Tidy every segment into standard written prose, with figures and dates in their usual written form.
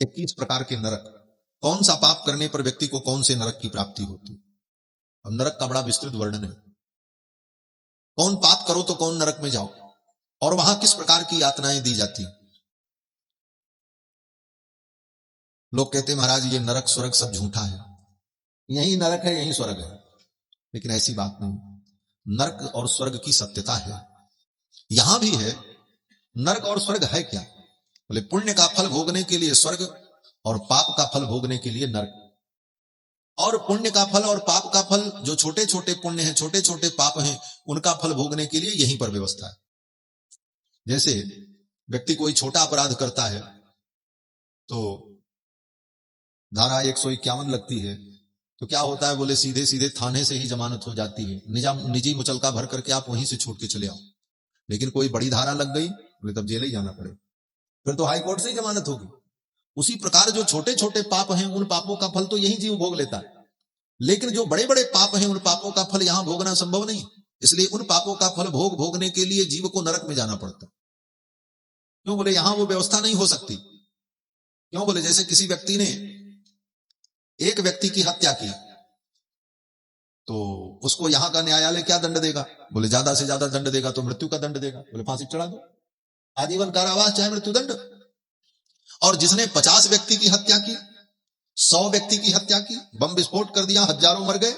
21 प्रकार के नरक, कौन सा पाप करने पर व्यक्ति को कौन से नरक की प्राप्ति होती है। अब नरक का बड़ा विस्तृत वर्णन है, कौन पाप करो तो कौन नरक में जाओ, और वहां किस प्रकार की यातनाएं दी जाती। लोग कहते महाराज ये नरक स्वर्ग सब झूठा है, यही नरक है यही स्वर्ग है, लेकिन ऐसी बात नहीं। नरक और स्वर्ग की सत्यता है, यहां भी है। नरक और स्वर्ग है क्या, बोले पुण्य का फल भोगने के लिए स्वर्ग और पाप का फल भोगने के लिए नरक। और पुण्य का फल और पाप का फल, जो छोटे छोटे पुण्य हैं छोटे छोटे पाप हैं, उनका फल भोगने के लिए यहीं पर व्यवस्था है। जैसे व्यक्ति कोई छोटा अपराध करता है तो धारा 151 लगती है, तो क्या होता है, बोले सीधे सीधे थाने से ही जमानत हो जाती है, निजी मुचलका भर करके आप वहीं से छूट के चले आओ। लेकिन कोई बड़ी धारा लग गई, बोले तब जेल ही जाना पड़े, फिर तो हाई कोर्ट से ही जमानत होगी। उसी प्रकार जो छोटे छोटे पाप हैं उन पापों का फल तो यही जीव भोग लेता है, लेकिन जो बड़े बड़े पाप हैं उन पापों का फल यहां भोगना संभव नहीं। इसलिए उन पापों का फल भोगने के लिए जीव को नरक में जाना पड़ता। क्यों, बोले यहां वो व्यवस्था नहीं हो सकती। क्यों, बोले जैसे किसी व्यक्ति ने एक व्यक्ति की हत्या की तो उसको यहां का न्यायालय क्या दंड देगा, बोले ज्यादा से ज्यादा दंड देगा तो मृत्यु का दंड देगा, बोले फांसी चढ़ा दो, आजीवन कारावास चाहे मृत्यु दंड। और जिसने 50 व्यक्ति की हत्या की, 100 व्यक्ति की हत्या की, बम विस्फोट कर दिया, हजारों मर गए,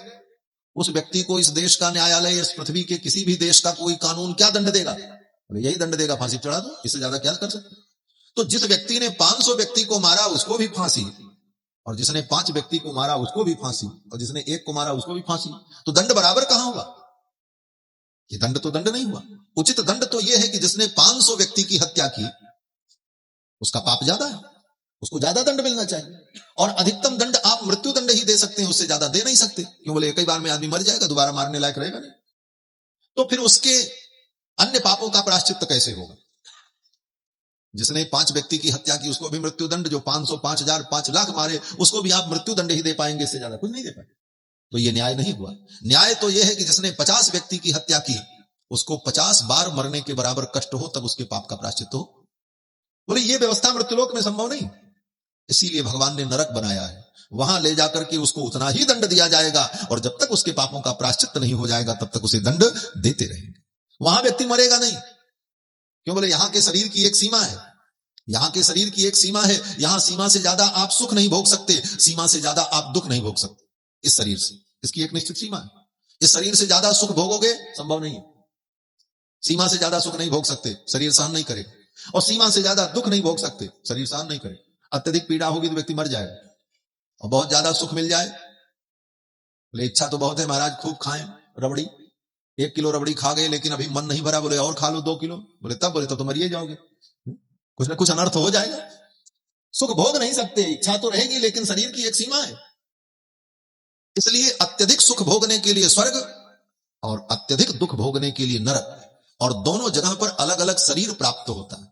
उस व्यक्ति को इस देश का न्यायालय, इस पृथ्वी के किसी भी देश का कोई कानून क्या दंड देगा, बोले यही दंड देगा, फांसी चढ़ा दो, इससे ज्यादा क्या कर सकते। तो जिस व्यक्ति ने 500 व्यक्ति को मारा उसको भी फांसी, और जिसने 5 व्यक्ति को मारा उसको भी फांसी, और जिसने 1 को मारा उसको भी फांसी। तो दंड बराबर कहां हुआ, ये दंड तो दंड नहीं हुआ। उचित दंड तो यह है कि जिसने 500 व्यक्ति की हत्या की उसका पाप ज्यादा है, उसको ज्यादा दंड मिलना चाहिए। और अधिकतम दंड आप मृत्यु दंड ही दे सकते हैं, उससे ज्यादा दे नहीं सकते। क्यों, बोले कई बार में आदमी मर जाएगा, दोबारा मारने लायक रहेगा नहीं। तो फिर उसके अन्य पापों का प्रायश्चित कैसे होगा। जिसने 5 व्यक्ति की हत्या की उसको भी मृत्यु दंड, जो 500, 5000, 5 लाख मारे उसको भी आप मृत्यु दंड ही दे पाएंगे, इससे ज्यादा कुछ नहीं दे पाएंगे। तो ये न्याय नहीं हुआ। न्याय तो यह है कि जिसने 50 व्यक्ति की हत्या की उसको 50 बार मरने के बराबर कष्ट हो, तब उसके पाप का प्रायश्चित हो। बोले ये व्यवस्था मृत्युलोक में संभव नहीं, इसीलिए भगवान ने नरक बनाया है। वहां ले जाकर के उसको उतना ही दंड दिया जाएगा, और जब तक उसके पापों का प्रायश्चित नहीं हो जाएगा तब तक उसे दंड देते रहेंगे। वहां व्यक्ति मरेगा नहीं। क्यों, बोले यहां के शरीर की एक सीमा है, यहां के शरीर की एक सीमा है, यहां सीमा से ज्यादा आप सुख नहीं भोग सकते, सीमा से ज्यादा आप दुख नहीं भोग सकते। इस शरीर से इसकी एक निश्चित सीमा है। इस शरीर से ज्यादा सुख भोगोगे संभव नहीं है, सीमा से ज्यादा सुख नहीं भोग सकते, शरीर सहन नहीं करेगा। और सीमा से ज्यादा दुख नहीं भोग सकते, शरीर सहन नहीं करे। अत्यधिक पीड़ा होगी तो व्यक्ति मर जाएगा, और बहुत ज्यादा सुख मिल जाए, बोले इच्छा तो बहुत है महाराज खूब खाएं रबड़ी, 1 किलो रबड़ी खा गए लेकिन अभी मन नहीं भरा, बोले और खा लो 2 किलो, बोले तब तो मरिए जाओगे, कुछ ना कुछ अनर्थ हो जाएगा। सुख भोग नहीं सकते, इच्छा तो रहेगी लेकिन शरीर की एक सीमा है। इसलिए अत्यधिक सुख भोगने के लिए स्वर्ग और अत्यधिक दुख भोगने के लिए नरक, और दोनों जगह पर अलग अलग शरीर प्राप्त होता है,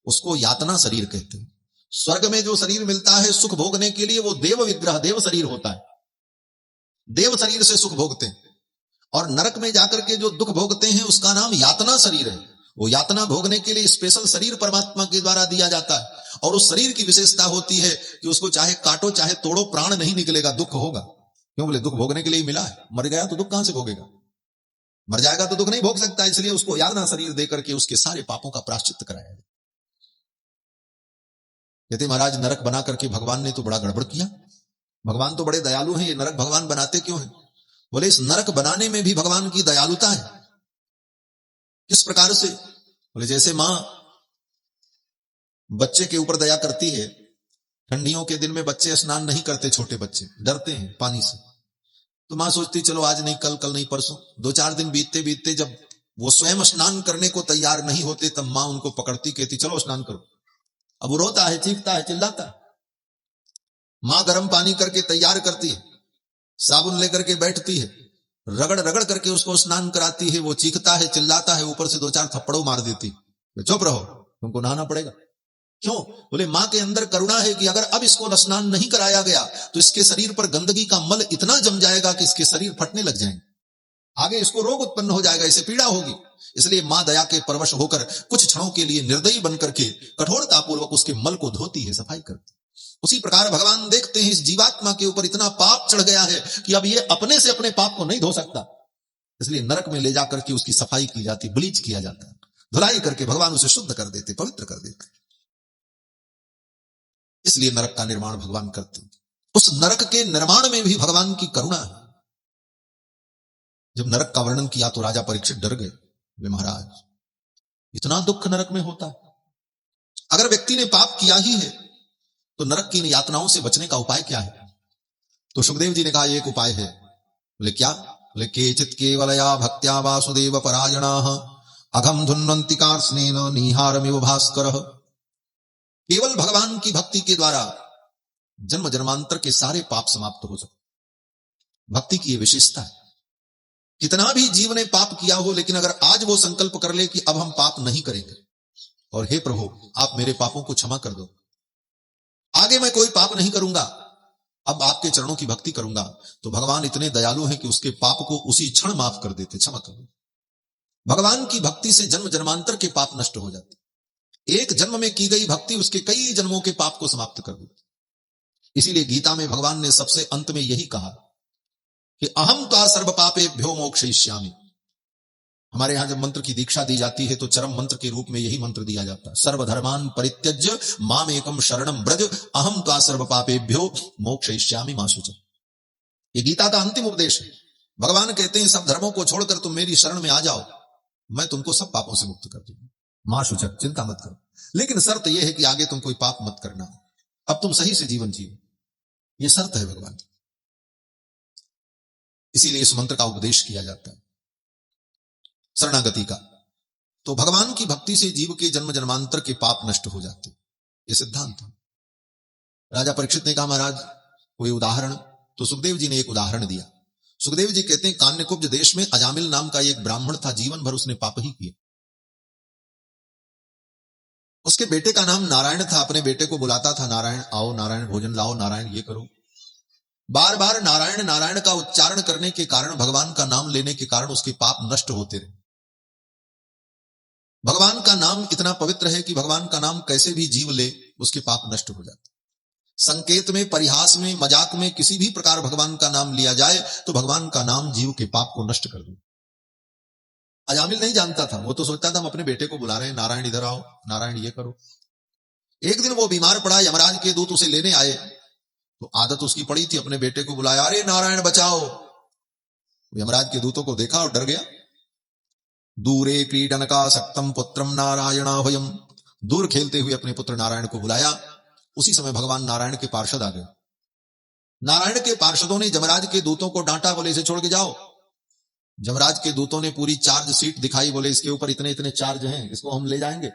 उसको यातना शरीर कहते हैं। स्वर्ग में जो शरीर मिलता है सुख भोगने के लिए वो देव विग्रह, देव शरीर होता है, देव शरीर से सुख भोगते हैं। और नरक में जाकर के जो दुख भोगते हैं उसका नाम यातना शरीर है। वो यातना भोगने के लिए स्पेशल शरीर परमात्मा के द्वारा दिया जाता है, और उस शरीर की विशेषता होती है कि उसको चाहे काटो चाहे तोड़ो प्राण नहीं निकलेगा, दुख होगा। क्यों, बोले दुख भोगने के लिए मिला है, मर गया तो दुख कहां से भोगेगा, मर जाएगा तो दुख नहीं भोग सकता। इसलिए उसको यातना शरीर देकर के उसके सारे पापों का प्रायश्चित कराया जाए। कहते महाराज नरक बना करके भगवान ने तो बड़ा गड़बड़ किया, भगवान तो बड़े दयालु हैं, ये नरक भगवान बनाते क्यों हैं। बोले इस नरक बनाने में भी भगवान की दयालुता है। किस प्रकार से, बोले जैसे मां बच्चे के ऊपर दया करती है, ठंडियों के दिन में बच्चे स्नान नहीं करते, छोटे बच्चे डरते हैं पानी से, तो मां सोचती चलो आज नहीं कल, कल नहीं परसों। 2-4 दिन बीतते बीतते जब वो स्वयं स्नान करने को तैयार नहीं होते तब मां उनको पकड़ती, कहती चलो स्नान करो। अब वो रोता है, चीखता है, चिल्लाता है। मां गर्म पानी करके तैयार करती है, साबुन लेकर के बैठती है, रगड़ रगड़ करके उसको स्नान कराती है। वो चीखता है, चिल्लाता है, ऊपर से 2-4 थप्पड़ों मार देती, चुप रहो तुमको नहाना पड़ेगा। क्यों, बोले मां के अंदर करुणा है कि अगर अब इसको स्नान नहीं कराया गया तो इसके शरीर पर गंदगी का मल इतना जम जाएगा कि इसके शरीर फटने लग जाएंगे, आगे इसको रोग उत्पन्न हो जाएगा, इसे पीड़ा होगी। इसलिए मां दया के परवश होकर कुछ क्षणों के लिए निर्दयी बनकर के कठोरतापूर्वक उसके मल को धोती है, सफाई करती। उसी प्रकार भगवान देखते हैं इस जीवात्मा के ऊपर इतना पाप चढ़ गया है कि अब ये अपने से अपने पाप को नहीं धो सकता, इसलिए नरक में ले जाकर के उसकी सफाई की जाती, ब्लीच किया जाता है, धुलाई करके भगवान उसे शुद्ध कर देते, पवित्र कर देते। इसलिए नरक का निर्माण भगवान करते। उस नरक के निर्माण में भी भगवान की करुणा है। जब नरक का वर्णन किया तो राजा परीक्षित डर गए, वे महाराज इतना दुख नरक में होता है, अगर व्यक्ति ने पाप किया ही है तो नरक की इन यातनाओं से बचने का उपाय क्या है? तो सुखदेव जी ने कहा एक उपाय है। बोले क्या? बोले केचित केवलया भक्त्या वासुदेव परायणाः अघम धुन्वन्ति कार्ष्णेन निहारमिव भास्करः। केवल भगवान की भक्ति के द्वारा जन्म जन्मांतर के सारे पाप समाप्त हो सकते। भक्ति की यह विशेषता है। कितना भी जीव ने पाप किया हो, लेकिन अगर आज वो संकल्प कर ले कि अब हम पाप नहीं करेंगे और हे प्रभु आप मेरे पापों को क्षमा कर दो, आगे मैं कोई पाप नहीं करूंगा, अब आपके चरणों की भक्ति करूंगा, तो भगवान इतने दयालु हैं कि उसके पाप को उसी क्षण माफ कर देते, क्षमा कर देते। भगवान की भक्ति से जन्म जन्मांतर के पाप नष्ट हो जाते। एक जन्म में की गई भक्ति उसके कई जन्मों के पाप को समाप्त कर देती। इसीलिए गीता में भगवान ने सबसे अंत में यही कहा कि अहम त्वा सर्व पापेभ्यो मोक्षयिष्यामि। हमारे यहां जब मंत्र की दीक्षा दी जाती है तो चरम मंत्र के रूप में यही मंत्र दिया जाता है, सर्वधर्मान परित्यज्य माम एकम शरणम ब्रज अहम त्वा सर्व पापेभ्यो मोक्षयिष्यामि मा शुच। ये गीता का अंतिम उपदेश है। भगवान कहते हैं सब धर्मों को छोड़कर तुम मेरी शरण में आ जाओ, मैं तुमको सब पापों से मुक्त कर दूंगा, मां शुचक, चिंता मत करो। लेकिन शर्त यह है कि आगे तुम कोई पाप मत करना, अब तुम सही से जीवन जियो, यह शर्त है भगवान। इसीलिए इस मंत्र का उपदेश किया जाता है, शरणागति का। तो भगवान की भक्ति से जीव के जन्म जन्मांतर के पाप नष्ट हो जाते, यह सिद्धांत है। राजा परीक्षित ने कहा महाराज कोई उदाहरण? तो सुखदेव जी ने एक उदाहरण दिया। सुखदेव जी कहते हैं कान्यकुब्ज देश में अजामिल नाम का एक ब्राह्मण था, जीवन भर उसने पाप ही किए। उसके बेटे का नाम नारायण था, अपने बेटे को बुलाता था, नारायण आओ, नारायण भोजन लाओ, नारायण ये करो। बार बार नारायण नारायण का उच्चारण करने के कारण, भगवान का नाम लेने के कारण उसके पाप नष्ट होते रहे। भगवान का नाम इतना पवित्र है कि भगवान का नाम कैसे भी जीव ले उसके पाप नष्ट हो जाते। संकेत में, परिहास में, मजाक में किसी भी प्रकार भगवान का नाम लिया जाए तो भगवान का नाम जीव के पाप को नष्ट कर दे। अजामिल नहीं जानता था, वो तो सोचता था हम अपने बेटे को बुला रहे हैं, नारायण इधर आओ, नारायण ये करो। एक दिन वो बीमार पड़ा, यमराज के दूत उसे लेने आए, तो आदत उसकी पड़ी थी, अपने बेटे को बुलाया, अरे नारायण बचाओ। यमराज के दूतों को देखा और डर गया। दूरे क्रीडन का सक्तम पुत्रम नारायणाभयम, दूर खेलते हुए अपने पुत्र नारायण को बुलाया। उसी समय भगवान नारायण के पार्षद आ गए। नारायण के पार्षदों ने यमराज के दूतों को डांटा, बोले इसे छोड़ के जाओ। यमराज के दूतों ने पूरी चार्ज शीट दिखाई, बोले इसके ऊपर इतने इतने चार्ज हैं, इसको हम ले जाएंगे।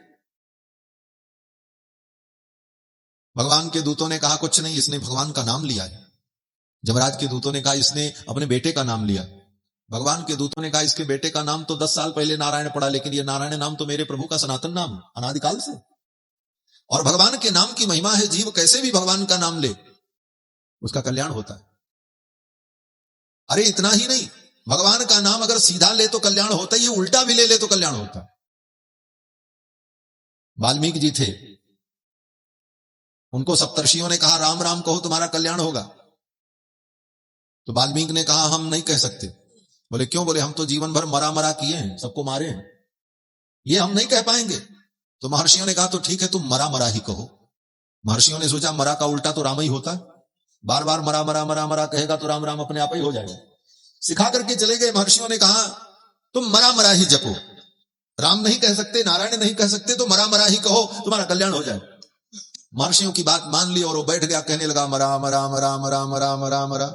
भगवान के दूतों ने कहा कुछ नहीं, इसने भगवान का नाम लिया है। यमराज के दूतों ने कहा इसने अपने बेटे का नाम लिया। भगवान के दूतों ने कहा इसके बेटे का नाम तो 10 साल पहले नारायण पड़ा, लेकिन यह नारायण नाम तो मेरे प्रभु का सनातन नाम है, अनादिकाल से। और भगवान के नाम की महिमा है, जीव कैसे भी भगवान का नाम ले उसका कल्याण होता है। अरे इतना ही नहीं, भगवान का नाम अगर सीधा ले तो कल्याण होता ही, उल्टा भी ले तो कल्याण होता। वाल्मीकि जी थे, उनको सप्तर्षियों ने कहा राम राम कहो तुम्हारा कल्याण होगा। तो वाल्मीकि ने कहा हम नहीं कह सकते। बोले क्यों? बोले हम तो जीवन भर मरा मरा किए हैं, सबको मारे हैं, ये हम नहीं कह पाएंगे। तो महर्षियों ने कहा तो ठीक है तुम मरा मरा ही कहो। महर्षियों ने सोचा मरा का उल्टा तो राम ही होता है, बार बार मरा मरा मरा मरा कहेगा तो राम राम अपने आप ही हो जाएगा। सिखा करके चले गए। महर्षियों ने कहा तुम मरा मरा ही जपो, राम नहीं कह सकते, नारायण नहीं कह सकते, तो मरा मरा ही कहो, तुम्हारा कल्याण हो जाए। महर्षियों की बात मान ली और वो बैठ गया, कहने लगा मरा मरा मरा मरा मरा मरा मरा।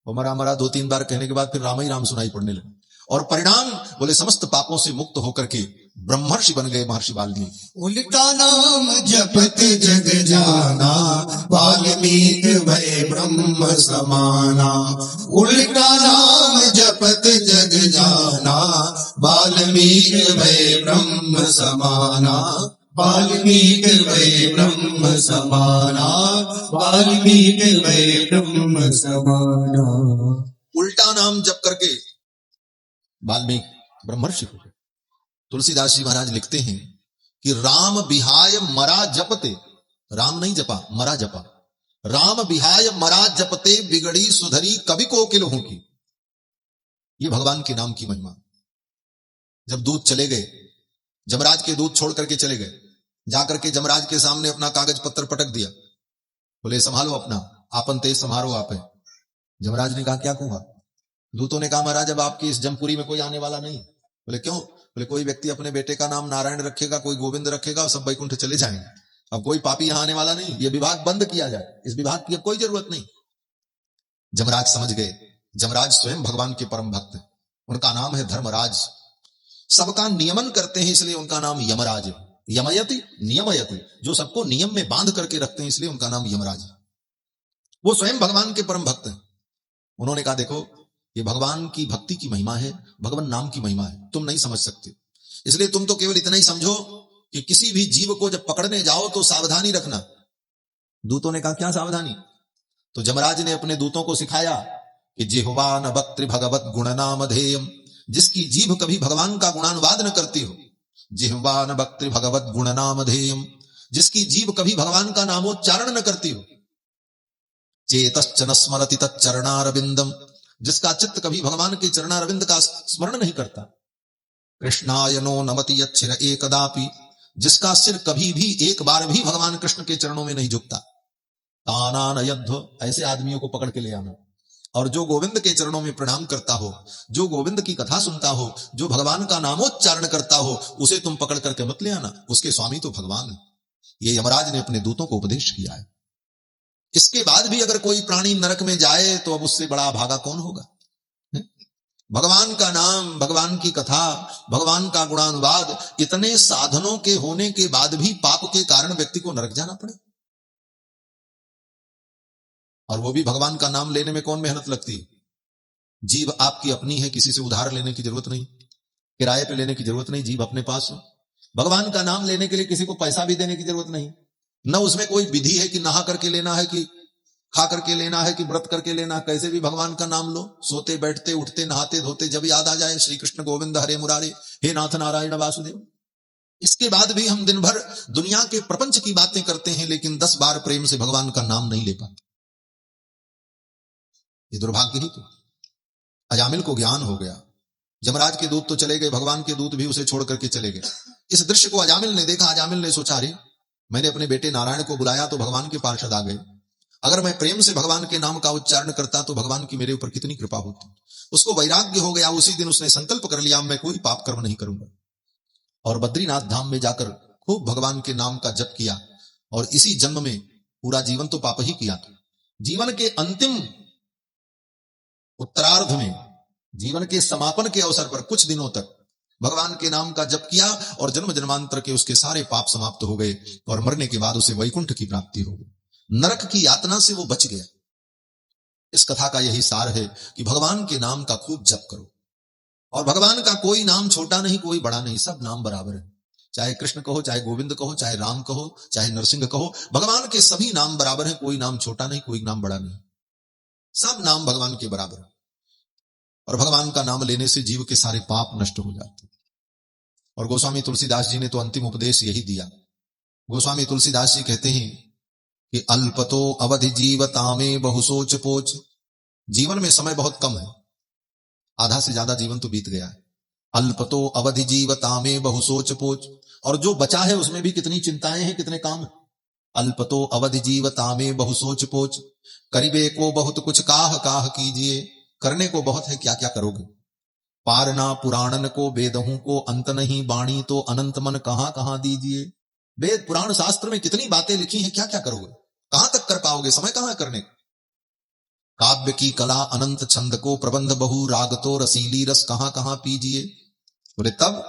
वो मरा मरा 2-3 बार कहने के बाद फिर राम ही राम सुनाई पड़ने लगे। और परिणाम बोले समस्त पापों से मुक्त होकर के ब्रह्मर्षि बन गए महर्षि वाल्मीकि। उल्टा नाम जपत जग जाना, वाल्मीकि भय ब्रह्म समाना। उल्टा नाम जपत जग जाना, वाल्मीकि भय ब्रह्म समाना। वाल्मीकि भय ब्रह्म समाना, वाल्मीकि भय ब्रह्म समाना। उल्टा नाम जप करके वाल्मीकि ब्रह्मर्षि हो गए। तुलसीदास जी महाराज लिखते हैं कि राम बिहाय मरा जपते, राम नहीं जपा, मरा जपा। राम बिहाय मरा जपते बिगड़ी सुधरी कवि को किल हूं की। ये भगवान के नाम की महिमा। जब दूत चले गए, जमराज के दूत छोड़ करके चले गए, जाकर के जमराज के सामने अपना कागज पत्र पटक दिया, बोले संभालो अपना, आपन तेज संभालो आप है। जमराज ने कहा क्या कहूंगा? दूतों ने कहा महाराज अब आपकी इस जमपुरी में कोई आने वाला नहीं। बोले क्यों? बोले कोई व्यक्ति अपने बेटे का नाम नारायण रखेगा, कोई गोविंद रखेगा और सब वैकुंठ चले जाएंगे। अब कोई पापी यहां आने वाला नहीं, ये विभाग बंद किया जाए, इस विभाग की अब कोई जरूरत नहीं। जमराज समझ गए, जमराज स्वयं भगवान के परम भक्त हैं, उनका नाम है धर्मराज, सबका नियमन करते हैं इसलिए उनका नाम यमराज है। यमयति नियमयति, जो सबको नियम में बांध करके रखते हैं इसलिए उनका नाम यमराज है। वो स्वयं भगवान के परम भक्त हैं। उन्होंने कहा देखो ये भगवान की भक्ति की महिमा है, भगवान नाम की महिमा है, तुम नहीं समझ सकते, इसलिए तुम तो केवल इतना ही समझो कि किसी भी जीव को जब पकड़ने जाओ तो सावधानी रखना। दूतों ने कहा क्या सावधानी? तो जमराज ने अपने दूतों को सिखाया कि जिह्वान वक्त्र भगवत गुणनाम धेयम, जिसकी जीभ कभी भगवान का गुणानुवाद न करती हो, जिह्वान वक्त्र भगवत गुणनाम धेयम, जिसकी जीभ कभी भगवान का नामोच्चारण न करती हो, चेतश्च न स्मरति तच्चरणारविंदम, जिसका चित्त कभी भगवान के चरणारविंद का स्मरण नहीं करता, कृष्णाय नो नमति यच्छिर एकदापि, जिसका सिर कभी भी एक बार भी भगवान कृष्ण के चरणों में नहीं झुकता, तानानयध्व, ऐसे आदमियों को पकड़ के ले आना। और जो गोविंद के चरणों में प्रणाम करता हो, जो गोविंद की कथा सुनता हो, जो भगवान का नामोच्चारण करता हो, उसे तुम पकड़ करके मत ले आना, उसके स्वामी तो भगवान है। ये यमराज ने अपने दूतों को उपदेश किया है। इसके बाद भी अगर कोई प्राणी नरक में जाए तो अब उससे बड़ा भागा कौन होगा? भगवान का नाम, भगवान की कथा, भगवान का गुणानुवाद, इतने साधनों के होने के बाद भी पाप के कारण व्यक्ति को नरक जाना पड़े। और वो भी भगवान का नाम लेने में कौन मेहनत लगती है? जीभ आपकी अपनी है, किसी से उधार लेने की जरूरत नहीं, किराए पे लेने की जरूरत नहीं, जीभ अपने पास हो। भगवान का नाम लेने के लिए किसी को पैसा भी देने की जरूरत नहीं, न उसमें कोई विधि है कि नहा करके लेना है, कि खा करके लेना है, कि व्रत करके लेना है। कैसे भी भगवान का नाम लो, सोते बैठते उठते नहाते धोते जब याद आ जाए श्री कृष्ण गोविंद हरे मुरारे, हे नाथ नारायण वासुदेव। इसके बाद भी हम दिन भर दुनिया के प्रपंच की बातें करते हैं, लेकिन 10 बार प्रेम से भगवान का नाम नहीं ले पाते। ये दुर्भाग्य ही तो। अजामिल को ज्ञान हो गया, जमराज के दूत तो चले गए, भगवान के दूत भी उसे छोड़ करके चले गए। इस दृश्य को अजामिल ने देखा, अजामिल ने सोचा अरे मैंने अपने बेटे नारायण को बुलाया तो भगवान के पार्षद आ गए, अगर मैं प्रेम से भगवान के नाम का उच्चारण करता तो भगवान की मेरे ऊपर कितनी कृपा होती। उसको वैराग्य हो गया, उसी दिन उसने संकल्प कर लिया मैं कोई पाप कर्म नहीं करूंगा, और बद्रीनाथ धाम में जाकर खूब भगवान के नाम का जप किया। और इसी जन्म में, पूरा जीवन तो पाप ही किया था, जीवन के अंतिम उत्तरार्ध में, जीवन के समापन के अवसर पर कुछ दिनों तक भगवान के नाम का जप किया और जन्म जन्मांतर के उसके सारे पाप समाप्त हो गए, और मरने के बाद उसे वैकुंठ की प्राप्ति हो गई, नरक की यातना से वो बच गया। इस कथा का यही सार है कि भगवान के नाम का खूब जप करो, और भगवान का कोई नाम छोटा नहीं, कोई बड़ा नहीं, सब नाम बराबर है। चाहे कृष्ण कहो, चाहे गोविंद कहो, चाहे राम कहो, चाहे नरसिंह कहो, भगवान के सभी नाम बराबर है, कोई नाम छोटा नहीं, कोई नाम बड़ा नहीं, सब नाम भगवान के बराबर है। और भगवान का नाम लेने से जीव के सारे पाप नष्ट हो जाते। और गोस्वामी तुलसीदास जी ने तो अंतिम उपदेश यही दिया। गोस्वामी तुलसीदास जी कहते हैं कि अल्पतो अवधि जीवता में बहु सोच पोच, जीवन में समय बहुत कम है, आधा से ज्यादा जीवन तो बीत गया है। अल्पतो अवधि जीवता में बहु सोच पोच, और जो बचा है उसमें भी कितनी चिंताएं हैं, कितने काम है। अल्पतो अवधि जीवता में बहु सोच पोच, करीबे को बहुत कुछ काह काह कीजिए, करने को बहुत है, क्या क्या करोगे। पारना पुराणन को वेदहूं को अंत नहीं, बाणी तो अनंत मन कहां कहां दीजिए। वेद पुराण शास्त्र में कितनी बातें लिखी हैं, क्या क्या करोगे, कहां तक कर पाओगे, समय कहां है करने। काव्य की कला अनंत छंद को, प्रबंध बहु राग तो रसीली रस कहां कहां पीजिए। बोले तब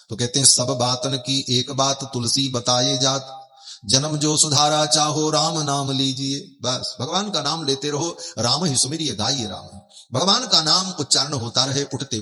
तो कहते हैं सब बातन की एक बात तुलसी बताए जात, जन्म जो सुधारा चाहो राम नाम लीजिए। बस भगवान का नाम लेते रहो, राम ही सुमिरिए गाइए राम। भगवान का नाम उच्चारण होता रहे, उठते